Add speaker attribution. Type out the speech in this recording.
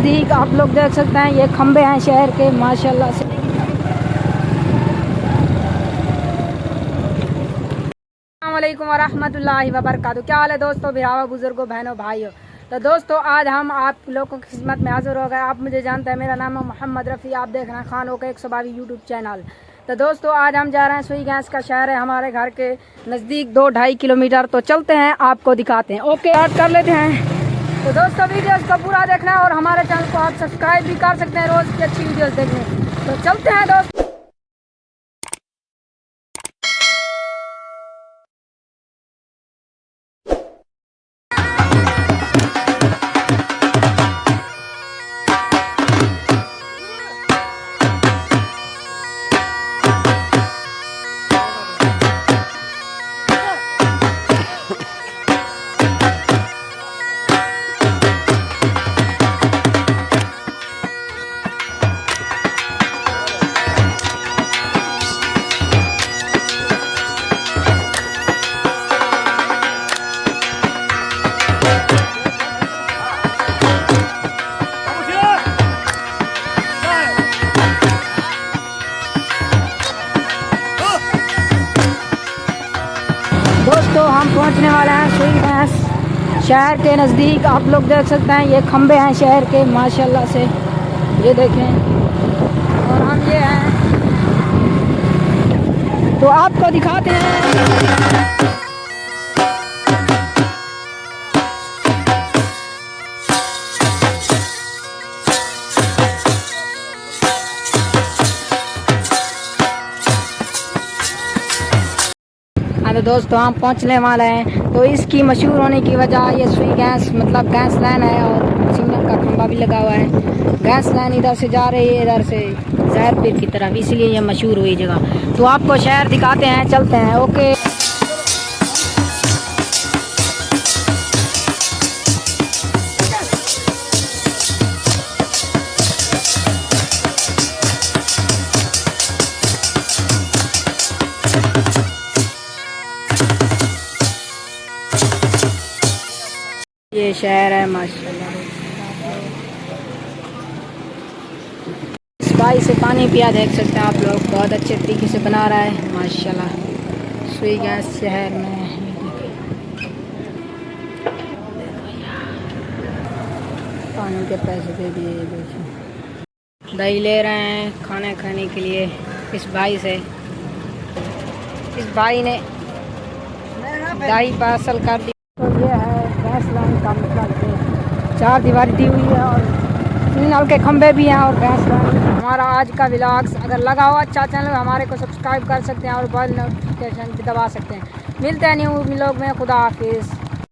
Speaker 1: नज़दीक आप लोग देख सकते हैं ये खंबे हैं शहर के माशाल्लाह से। अस्सलामुअलैकुम वरहमतुल्लाहि वबरकातुहू। क्या हाल है दोस्तों, बिरावा बुजुर्गों, बहनों, भाइयों। तो दोस्तों आज हम आप लोगों की खिदमत में हाजिर हो गए। आप मुझे जानते हैं, मेरा नाम है मोहम्मद रफ़ी। आप देख रहे हैं खानों का 122 यूट्यूब चैनल। तो दोस्तों आज हम जा रहे हैं, सुई गैस का शहर है हमारे घर के नज़दीक 2-2.5 किलोमीटर। तो चलते हैं, आपको दिखाते हैं। ओके स्टार्ट कर लेते हैं। तो दोस्तों वीडियोस को पूरा देखना है और हमारे चैनल को आप सब्सक्राइब भी कर सकते हैं रोज़ की अच्छी वीडियोस देखने। तो चलते हैं दोस्तों। दोस्तों हम पहुंचने वाले हैं सुई गैस शहर के नज़दीक। आप लोग देख सकते हैं ये खंबे हैं शहर के माशाल्लाह से, ये देखें। और हम ये हैं तो आपको दिखाते हैं। तो दोस्तों हम पहुंचने वाले हैं। तो इसकी मशहूर होने की वजह ये सुई गैस मतलब गैस लाइन है और सीमेंट का खंभा भी लगा हुआ है। गैस लाइन इधर से जा रही है, इधर से जहरपीर की तरफ, इसलिए ये मशहूर हुई जगह। तो आपको शहर दिखाते हैं, चलते हैं। ओके ये शहर है माशाल्लाह। इस भाई से पानी पिया देख सकते हैं आप लोग, बहुत अच्छे तरीके से बना रहा है माशाल्लाह। सुई गैस शहर में पानी के पैसे दे दिए। देखिए दही ले रहे हैं खाने खाने के लिए इस भाई से। इस भाई ने दही पार्सल कर दी। तो ये है गैस लाइन का मतलब 4 दीवारी दी हुई है और 3 नल के खंभे भी हैं और गैस लाइन। हमारा आज का व्लॉग अगर लगा हो अच्छा चैनल हमारे को सब्सक्राइब कर सकते हैं और बेल नोटिफिकेशन भी दबा सकते हैं। मिलते हैं न्यू व्लॉग में। खुदा हाफिज़।